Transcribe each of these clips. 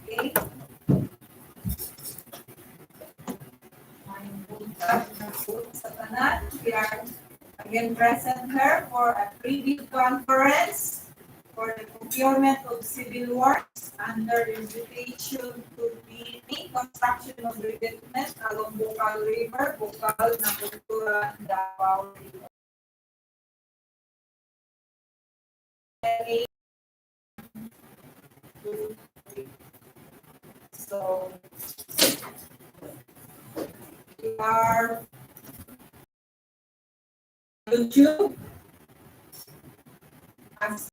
Okay. We are again present here for a preview conference for the procurement of civil works under the invitation to be construction of revetment along Bukal River, Bukal, Nabunturan, Davao. So we are YouTube as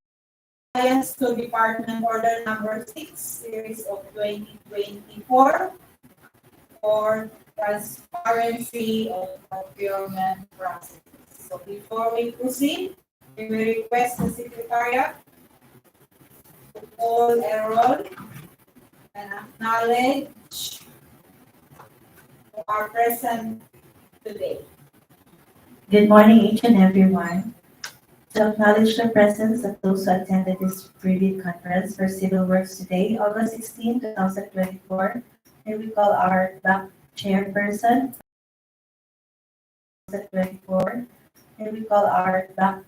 Science to Department Order number 6, series of 2024 for transparency of procurement process. So before we proceed, we will request the Secretariat to call a roll and acknowledge who are present today. Good morning, each and everyone. To acknowledge the presence of those who attended this preview conference for Civil Works today, August 16, 2024, and we call our back chairperson, 2024, and we call our back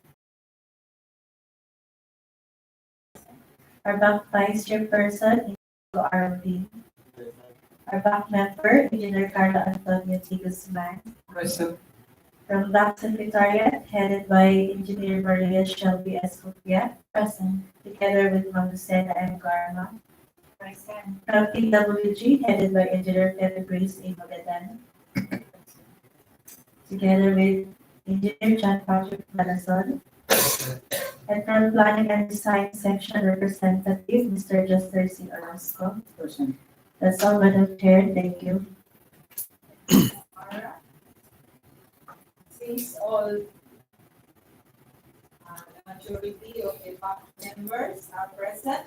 vice chairperson, RD. Our back member, Engineer Carla Antonio T. Guzman. Present. From back secretariat, headed by Engineer Maria Shelby Escopia, present, together with Ma'am Lucena M. Garma. Present. From DPWH, headed by Engineer Pepe Grace A. Magadan, together with Engineer John Patrick Balason. And from Planning and Design Section Representative, Mr. Juster C. Orozco. Present. That's all, Madam Chair. Thank you. Since all the majority of the back members are present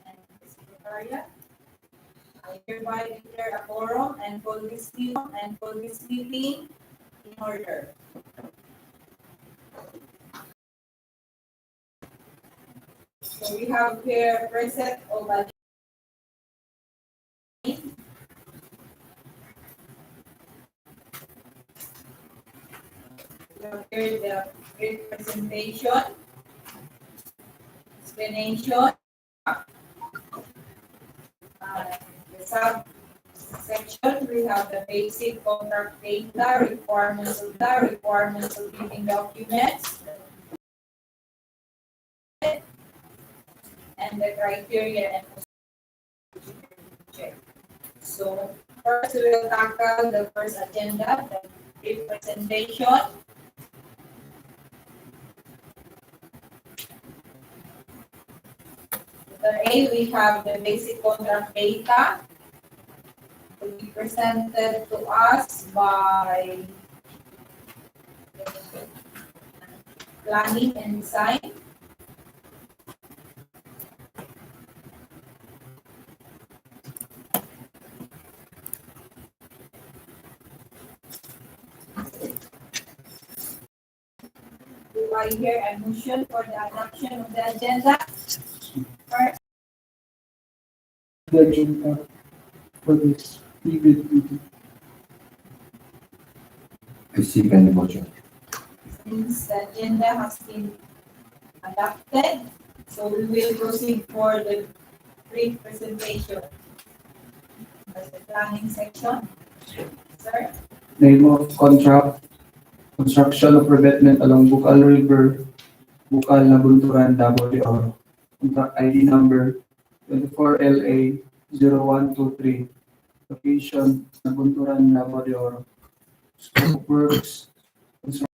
and the Secretariat, I hereby declare a quorum and call this meeting in order. So we have here present over here the representation, explanation, the subsection, we have the basic contract data, requirements of giving documents, and the criteria and check. So first we will tackle the first agenda, the representation. Letter A, we have the basic contract data to be presented to us by planning and design. Do I hear a motion for the adoption of the agenda? First, The agenda for this preview meeting. I second the motion. since the agenda has been adopted, so we will proceed for the brief presentation. That's the planning section. Sir, Name of contract, construction of revetment along Bukal River, Bukal, Nabunturan, Davao de Oro. Contract ID number 24LA 0123. Location, Nabunturan, Davao de Oro. Scope of works, construction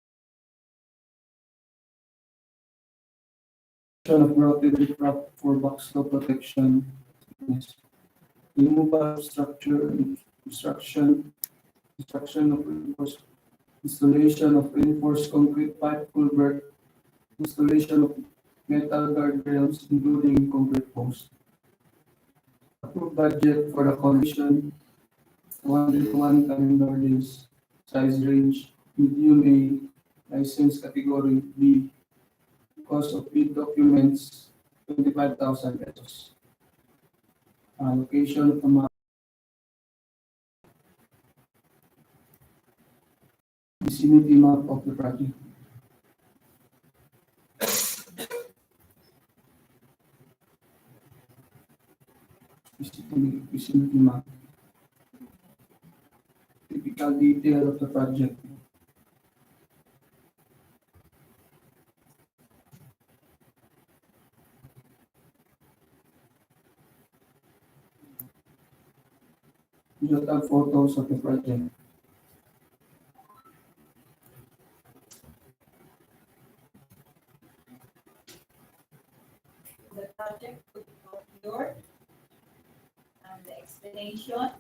of routed riprap for backstop protection. Removal of structure, construction of reinforced, installation of reinforced concrete pipe culvert, installation of metal guardrails, including concrete posts. Approved budget for the commission, 101 calendar days, size range, medium A, license category B, Cost of bid documents, 25,000 pesos. Location of the map. Vicinity map of the project. Vicinity map. Typical detail of the project. Total photos of the project. The project to be procured and the explanation.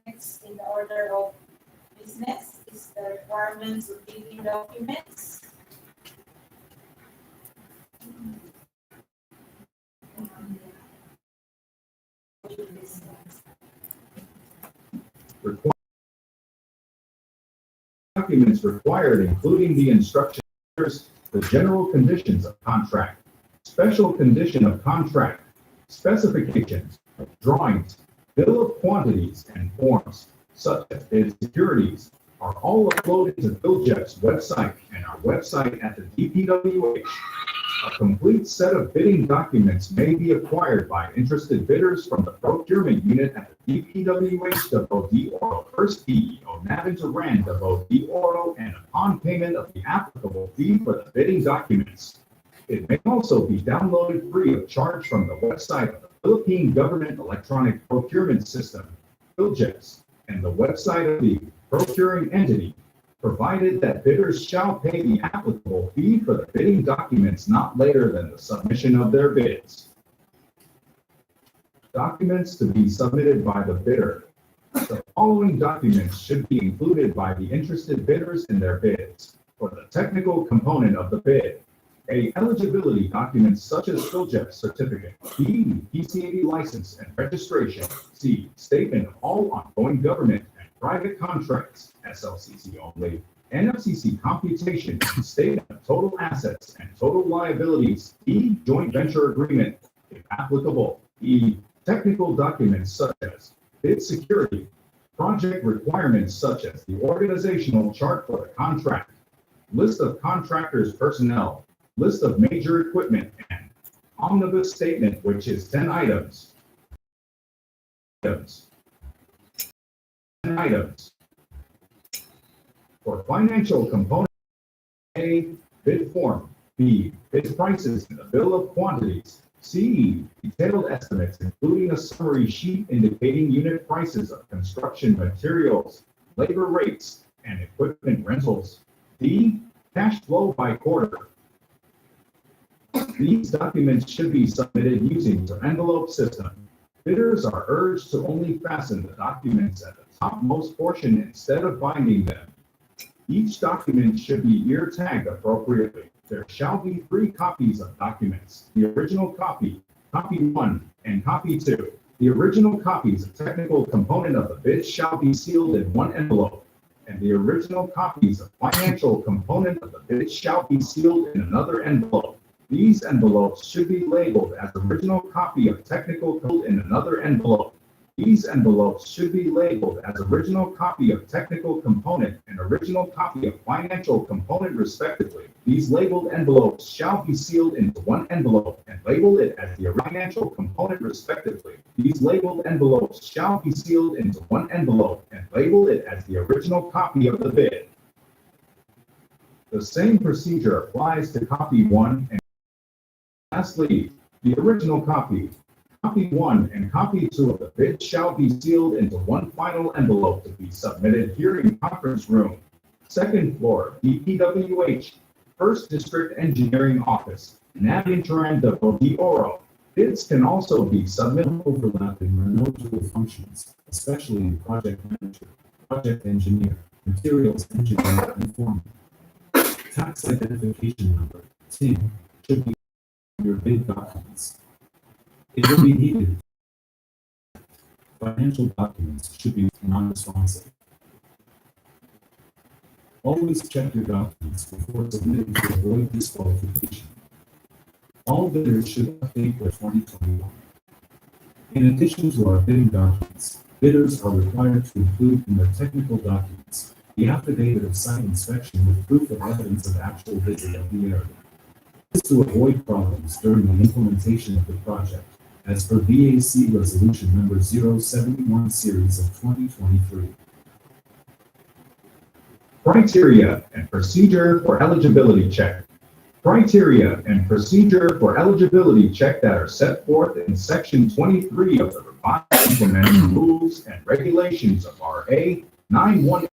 Next in the order of business is the requirements of bidding documents. Documents required, including the instructions, the general conditions of contract, special condition of contract, specifications, drawings, bill of quantities, and forms, such as bid securities, are all uploaded to BillJet's website and our website at the DPWH. A complete set of bidding documents may be acquired by interested bidders from the procurement unit at the DPWH Davao de Oro, First DEO Nabunturan Davao de Oro, and upon payment of the applicable fee for the bidding documents. It may also be downloaded free of charge from the website of the Philippine Government Electronic Procurement System, PhilJets, and the website of the procuring entity, provided that bidders shall pay the applicable fee for the bidding documents not later than the submission of their bids. Documents to be submitted by the bidder. The following documents should be included by the interested bidders in their bids. For the technical component of the bid, A, eligibility documents such as PhilJet certificate, B, PCAD license and registration, C, statement of all ongoing government and private contracts, SLCC only, NFCC computation, statement of total assets and total liabilities, E, joint venture agreement, if applicable, E, technical documents such as bid security, project requirements such as the organizational chart for the contract, list of contractors' personnel, list of major equipment, and omnibus statement, which is 10 items. 10 items. For financial component, A, bid form, B, bid prices and the bill of quantities, C, detailed estimates including a summary sheet indicating unit prices of construction materials, labor rates, and equipment rentals, D, cash flow by quarter. These documents should be submitted using the envelope system. Bidders are urged to only fasten the documents at the topmost portion instead of binding them. Each document should be ear tagged appropriately. There shall be 3 copies of documents: the original copy, copy 1, and copy 2. The original copies of technical component of the bid shall be sealed in one envelope, and the original copies of financial component of the bid shall be sealed in another envelope. These envelopes should be labeled as original copy of technical code in another envelope. These envelopes should be labeled as original copy of technical component and original copy of financial component respectively. These labeled envelopes shall be sealed into one envelope and label it as the financial component respectively. These labeled envelopes shall be sealed into one envelope and label it as the original copy of the bid. The same procedure applies to copy 1 and lastly, the original copy. Copy 1 and copy 2 of the bid shall be sealed into one final envelope to be submitted here in conference room, 2nd floor, DPWH, 1st District Engineering Office, Nabunturan Davao de Oro. Bids can also be submitted Overlapping or notable functions, especially in project manager, project engineer, materials engineer, and foreman. Tax identification number, TIN, should be in your bid documents. It will be needed. Financial documents should be non-responsive. Always check your documents before submitting to avoid disqualification. All bidders should update their 2021. In addition to our bidding documents, bidders are required to include in their technical documents the affidavit of site inspection with proof of evidence of actual visit of the area. This is to avoid problems during the implementation of the project, as per VAC Resolution Number 071 Series of 2023. Criteria and procedure for eligibility check. Criteria and procedure for eligibility check that are set forth in Section 23 of the revised implementing rules and regulations of RA 914.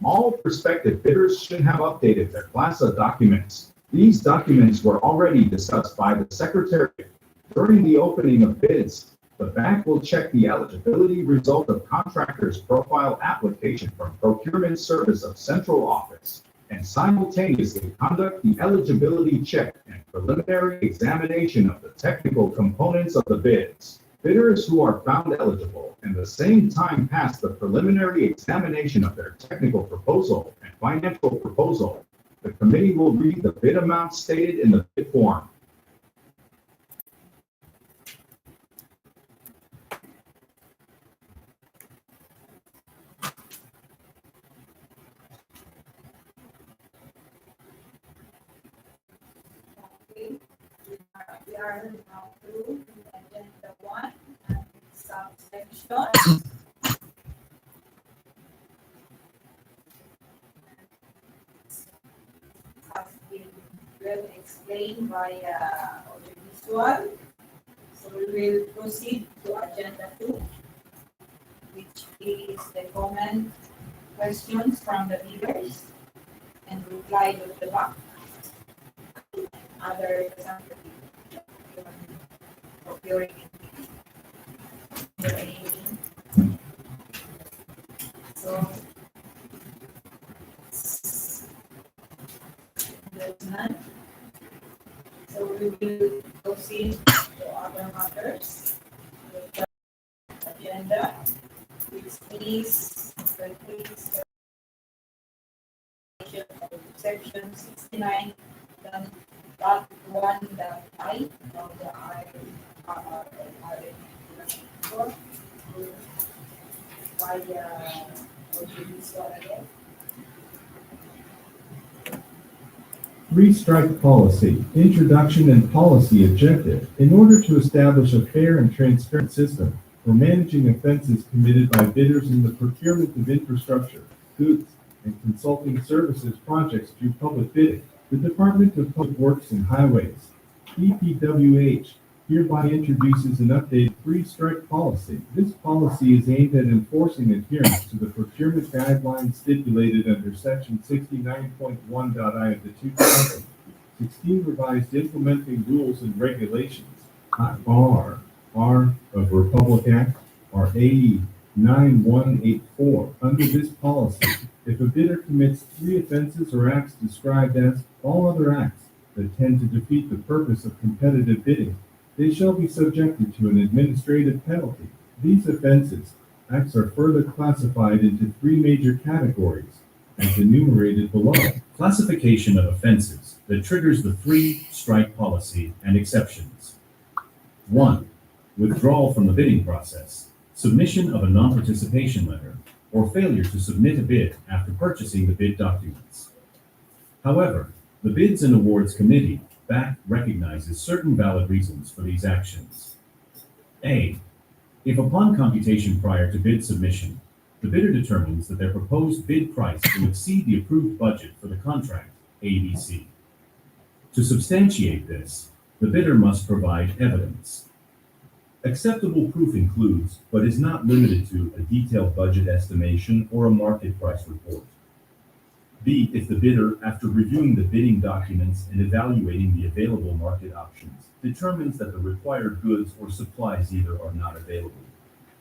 All prospective bidders should have updated their CLASA documents. These documents were already discussed by the Secretary during the opening of bids. The bank will check the eligibility result of contractor's profile application from Procurement Service of Central Office and simultaneously conduct the eligibility check and preliminary examination of the technical components of the bids. Bidders who are found eligible and at the same time pass the preliminary examination of their technical proposal and financial proposal, the committee will read the bid amount stated in the bid form. We are now through agenda 1 and subsection. Has been well explained by audiovisual. So we will proceed to agenda 2, which is the comment questions from the viewers and reply to the back. Other procuring so there's none. So we will proceed to other matters with the agenda, which is the section 69. Part 1.I of the Three-strike policy, introduction and policy objective. In order to establish a fair and transparent system for managing offenses committed by bidders in the procurement of infrastructure, goods, and consulting services projects through public bidding, the Department of Public Works and Highways, DPWH, hereby introduces an updated three-strike policy. This policy is aimed at enforcing adherence to the procurement guidelines stipulated under Section 69.1.I of the 2016 Revised Implementing Rules and Regulations, R of Republic Act, RAE 9184. Under this policy, if a bidder commits 3 offenses or acts described as all other acts that tend to defeat the purpose of competitive bidding, they shall be subjected to an administrative penalty. These offenses, acts are further classified into 3 major categories, as enumerated below. Classification of offenses that triggers the three-strike policy and exceptions. 1. Withdrawal from the bidding process, submission of a non-participation letter, or failure to submit a bid after purchasing the bid documents. However, the Bids and Awards Committee, BAC, recognizes certain valid reasons for these actions. A. If upon computation prior to bid submission, the bidder determines that their proposed bid price will exceed the approved budget for the contract, ABC. To substantiate this, the bidder must provide evidence. Acceptable proof includes, but is not limited to, a detailed budget estimation or a market price report. B, if the bidder, after reviewing the bidding documents and evaluating the available market options, determines that the required goods or supplies either are not available,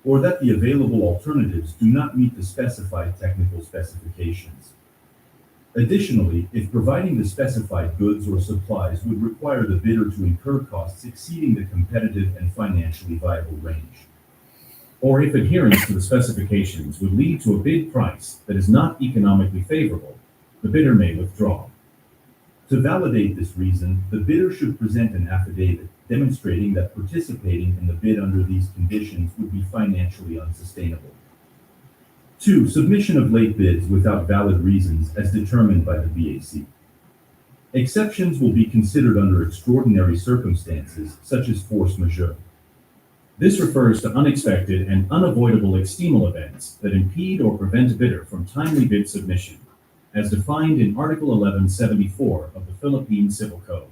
or that the available alternatives do not meet the specified technical specifications. Additionally, if providing the specified goods or supplies would require the bidder to incur costs exceeding the competitive and financially viable range, or if adherence to the specifications would lead to a bid price that is not economically favorable, the bidder may withdraw. To validate this reason, the bidder should present an affidavit demonstrating that participating in the bid under these conditions would be financially unsustainable. 2. Submission of late bids without valid reasons as determined by the BAC. Exceptions will be considered under extraordinary circumstances, such as force majeure. This refers to unexpected and unavoidable external events that impede or prevent a bidder from timely bid submission, as defined in Article 1174 of the Philippine Civil Code.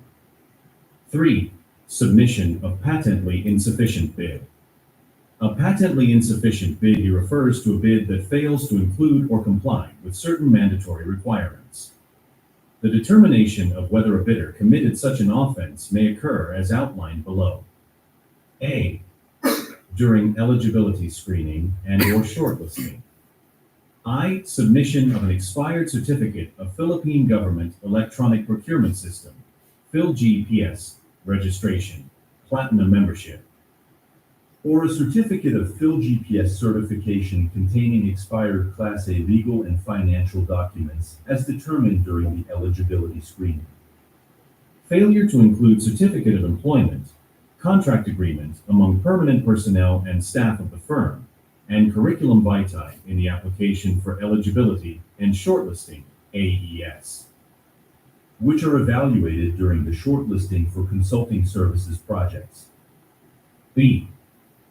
3. Submission of patently insufficient bid. A patently insufficient bid refers to a bid that fails to include or comply with certain mandatory requirements. The determination of whether a bidder committed such an offense may occur as outlined below. A. During eligibility screening and/or shortlisting. I. Submission of an expired certificate of Philippine Government Electronic Procurement System, PhilGPS, registration, platinum membership, or a certificate of PhilGPS certification containing expired Class A legal and financial documents as determined during the eligibility screening. Failure to include certificate of employment, contract agreement among permanent personnel and staff of the firm, and curriculum vitae in the application for eligibility and shortlisting, AES, which are evaluated during the shortlisting for consulting services projects. B.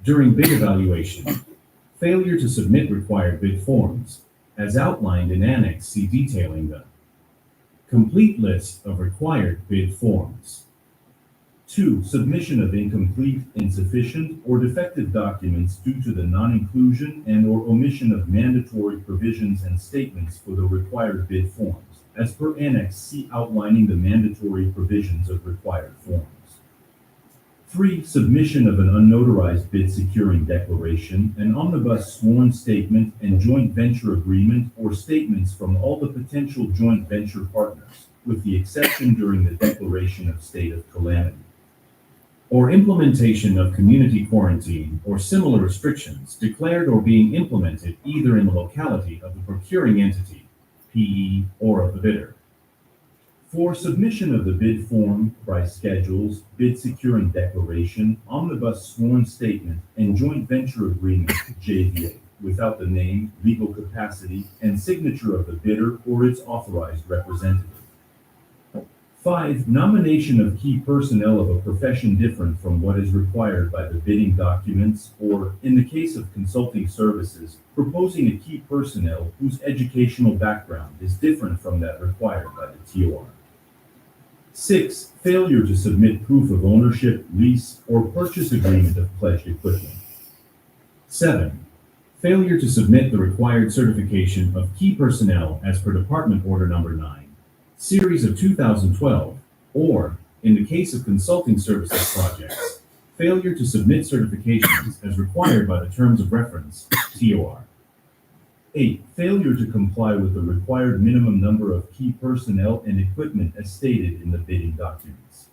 During bid evaluation, failure to submit required bid forms, as outlined in Annex C detailing the complete list of required bid forms. 2. Submission of incomplete, insufficient, or defective documents due to the non-inclusion and/or omission of mandatory provisions and statements for the required bid forms, as per Annex C outlining the mandatory provisions of required forms. 3. Submission of an unnotarized bid securing declaration, an omnibus sworn statement, and joint venture agreement or statements from all the potential joint venture partners, with the exception during the declaration of state of calamity, or implementation of community quarantine or similar restrictions declared or being implemented either in the locality of the procuring entity, PE, or of the bidder. 4. Submission of the bid form, price schedules, bid securing declaration, omnibus sworn statement, and joint venture agreement, JVA, without the name, legal capacity, and signature of the bidder or its authorized representative. 5. Nomination of key personnel of a profession different from what is required by the bidding documents, or, in the case of consulting services, proposing a key personnel whose educational background is different from that required by the TOR. 6. Failure to submit proof of ownership, lease, or purchase agreement of pledged equipment. 7. Failure to submit the required certification of key personnel as per Department Order Number 9. Series of 2012, or, in the case of consulting services projects, failure to submit certifications as required by the terms of reference, TOR. 8. Failure to comply with the required minimum number of key personnel and equipment as stated in the bidding documents.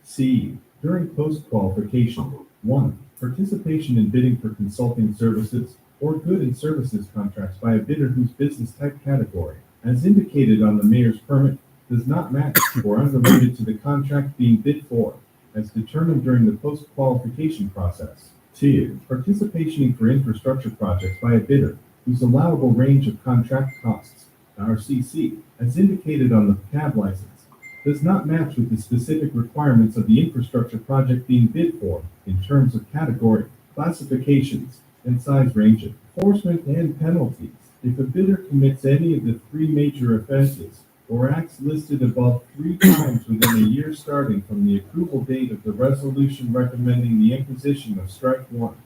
C. During post-qualification. 1. Participation in bidding for consulting services or goods and services contracts by a bidder whose business type category, as indicated on the mayor's permit, does not match or unrelated to the contract being bid for, as determined during the post-qualification process. 2. Participation for infrastructure projects by a bidder whose allowable range of contract costs, RCC, as indicated on the CAB license, does not match with the specific requirements of the infrastructure project being bid for in terms of category, classifications, and size range, enforcement, and penalties. If a bidder commits any of the 3 major offenses or acts listed above 3 times within a year starting from the approval date of the resolution recommending the imposition of strike 1,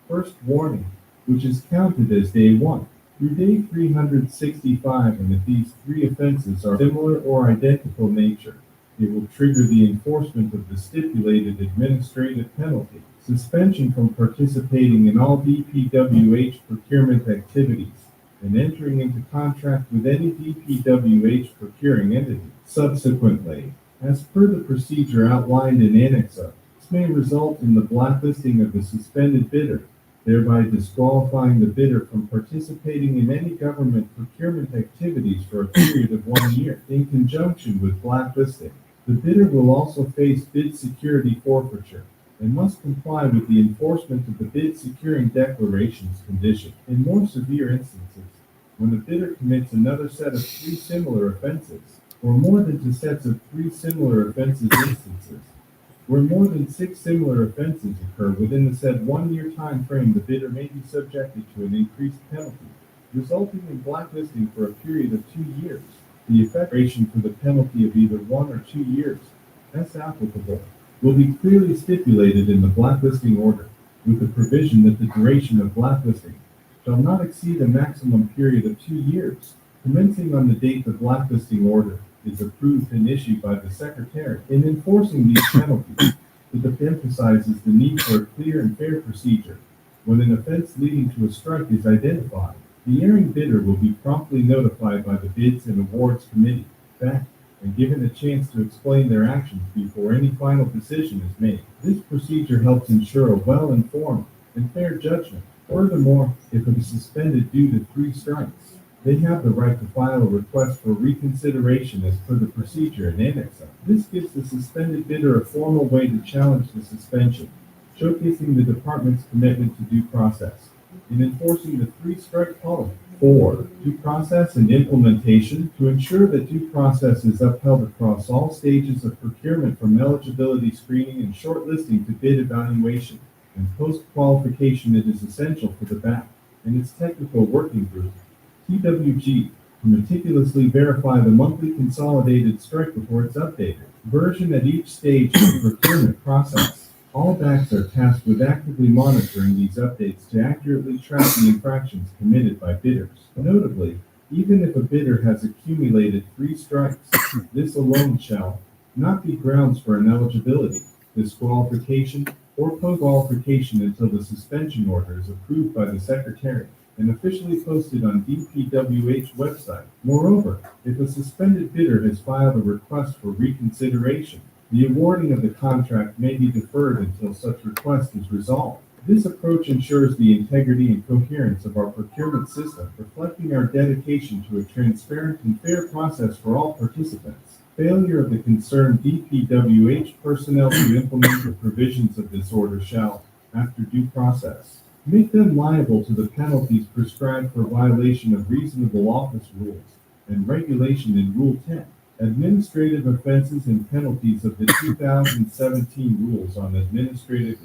first warning, which is counted as day 1, through day 365, and if these 3 offenses are similar or identical nature, it will trigger the enforcement of the stipulated administrative penalty, suspension from participating in all DPWH procurement activities, and entering into contract with any DPWH procuring entity. Subsequently, as per the procedure outlined in Annex O, this may result in the blacklisting of the suspended bidder, thereby disqualifying the bidder from participating in any government procurement activities for a period of 1 year. In conjunction with blacklisting, the bidder will also face bid security forfeiture and must comply with the enforcement of the bid securing declarations condition. In more severe instances, when the bidder commits another set of 3 similar offenses, or more than 2 sets of 3 similar offenses instances, where more than 6 similar offenses occur within the said 1 year time frame, the bidder may be subjected to an increased penalty, resulting in blacklisting for a period of 2 years. The effect duration for the penalty of either 1 or 2 years, as applicable, will be clearly stipulated in the blacklisting order, with the provision that the duration of blacklisting shall not exceed a maximum period of 2 years, commencing on the date the blacklisting order is approved and issued by the Secretary. In enforcing these penalties, the DEP emphasizes the need for a clear and fair procedure. When an offense leading to a strike is identified, the erring bidder will be promptly notified by the Bids and Awards Committee, BAC, and given a chance to explain their actions before any final decision is made. This procedure helps ensure a well-informed and fair judgment. Furthermore, if it is suspended due to 3 strikes, they have the right to file a request for reconsideration as per the procedure in Annex I. This gives the suspended bidder a formal way to challenge the suspension, showcasing the department's commitment to due process in enforcing the 3-strike policy. 4. Due process and implementation. To ensure that due process is upheld across all stages of procurement, from eligibility screening and shortlisting to bid evaluation and post-qualification, it is essential for the BAC and its technical working group, TWG, to meticulously verify the monthly consolidated strike reports updated version at each stage of the procurement process. All BACs are tasked with actively monitoring these updates to accurately track the infractions committed by bidders. Notably, even if a bidder has accumulated 3 strikes, this alone shall not be grounds for ineligibility, disqualification, or post-qualification until the suspension order is approved by the Secretary and officially posted on DPWH website. Moreover, if a suspended bidder has filed a request for reconsideration, the awarding of the contract may be deferred until such request is resolved. This approach ensures the integrity and coherence of our procurement system, reflecting our dedication to a transparent and fair process for all participants. Failure of the concerned DPWH personnel to implement the provisions of this order shall, after due process, make them liable to the penalties prescribed for violation of reasonable office rules and regulation in Rule 10. Administrative offenses and penalties of the 2017 Rules on Administrative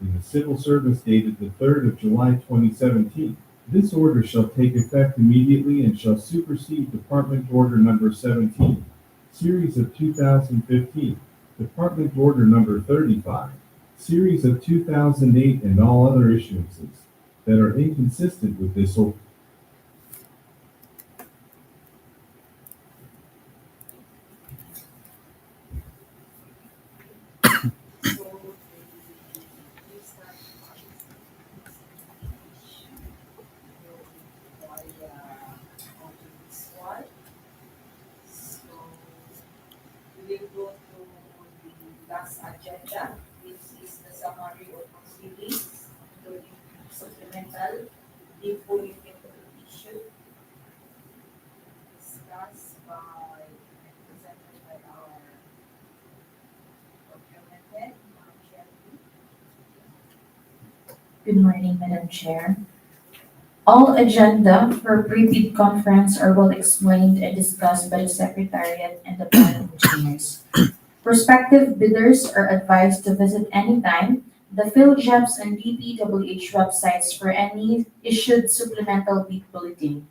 in the Civil Service dated the 3rd of July 2017. This order shall take effect immediately and shall supersede Department Order Number 17, Series of 2015, Department Order Number 35, Series of 2008, and all other issuances that are inconsistent with this order. We will go to the last agenda. This is the summary of proceedings, including supplemental, DPWH issue, discussed by, and presented by our procurement head, Madam Chair. Good morning, Madam Chair. All agenda for pre-bid conference are well explained and discussed by the Secretariat and the plant engineers. Prospective bidders are advised to visit anytime the PhilJEPS and DPWH websites for any issued supplemental bid bulletin.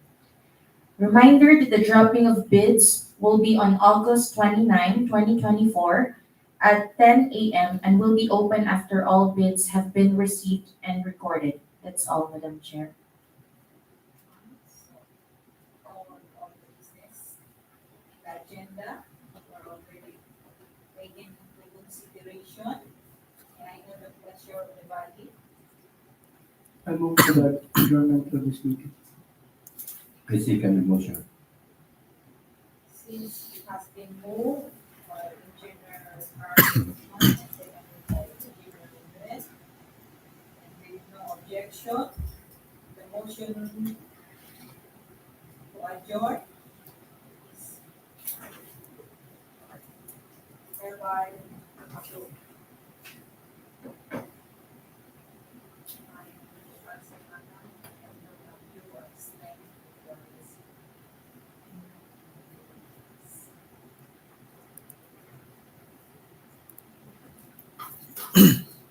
Reminder that the dropping of bids will be on August 29, 2024 at 10 a.m. and will be open after all bids have been received and recorded. That's all, Madam Chair. All the business, the agenda, were already taken into consideration. And I know the pleasure of the body. I move to that adjournment of this meeting. I second the motion. Since it has been moved by Engineer Carlos and seconded by Engineer Rivera, and there is no objection, adjourn. Hereby approved. Thank you for this.